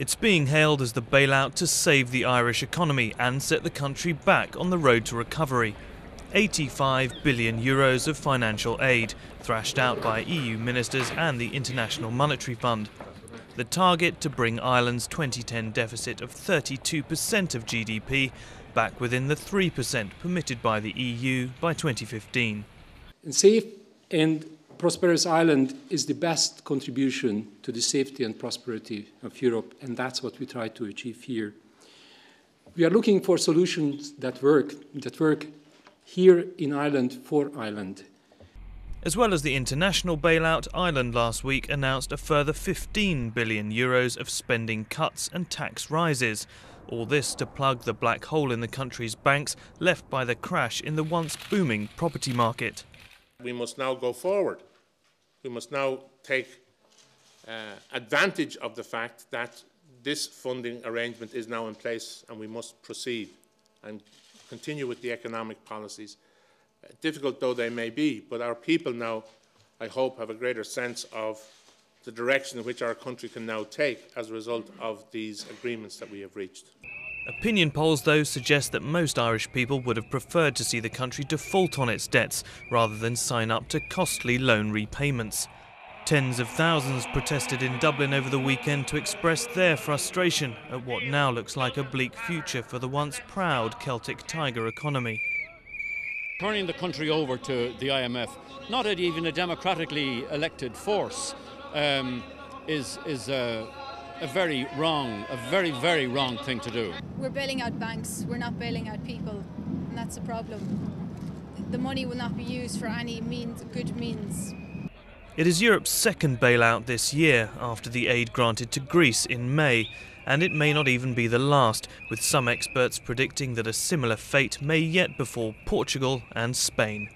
It's being hailed as the bailout to save the Irish economy and set the country back on the road to recovery. €85 billion of financial aid, thrashed out by EU ministers and the International Monetary Fund. The target to bring Ireland's 2010 deficit of 32% of GDP back within the 3% permitted by the EU by 2015. A safe and prosperous Ireland is the best contribution to the safety and prosperity of Europe, and that's what we try to achieve here. We are looking for solutions that work here in Ireland for Ireland. As well as the international bailout, Ireland last week announced a further €15 billion of spending cuts and tax rises. All this to plug the black hole in the country's banks left by the crash in the once booming property market. We must now go forward. We must now take advantage of the fact that this funding arrangement is now in place, and we must proceed and continue with the economic policies, difficult though they may be. But our people now, I hope, have a greater sense of the direction in which our country can now take as a result of these agreements that we have reached. Opinion polls, though, suggest that most Irish people would have preferred to see the country default on its debts rather than sign up to costly loan repayments. Tens of thousands protested in Dublin over the weekend to express their frustration at what now looks like a bleak future for the once proud Celtic Tiger economy. Turning the country over to the IMF, not even a democratically elected force, is a very, very wrong thing to do. We're bailing out banks, we're not bailing out people, and that's the problem. The money will not be used for any good means. It is Europe's second bailout this year, after the aid granted to Greece in May, and it may not even be the last, with some experts predicting that a similar fate may yet befall Portugal and Spain.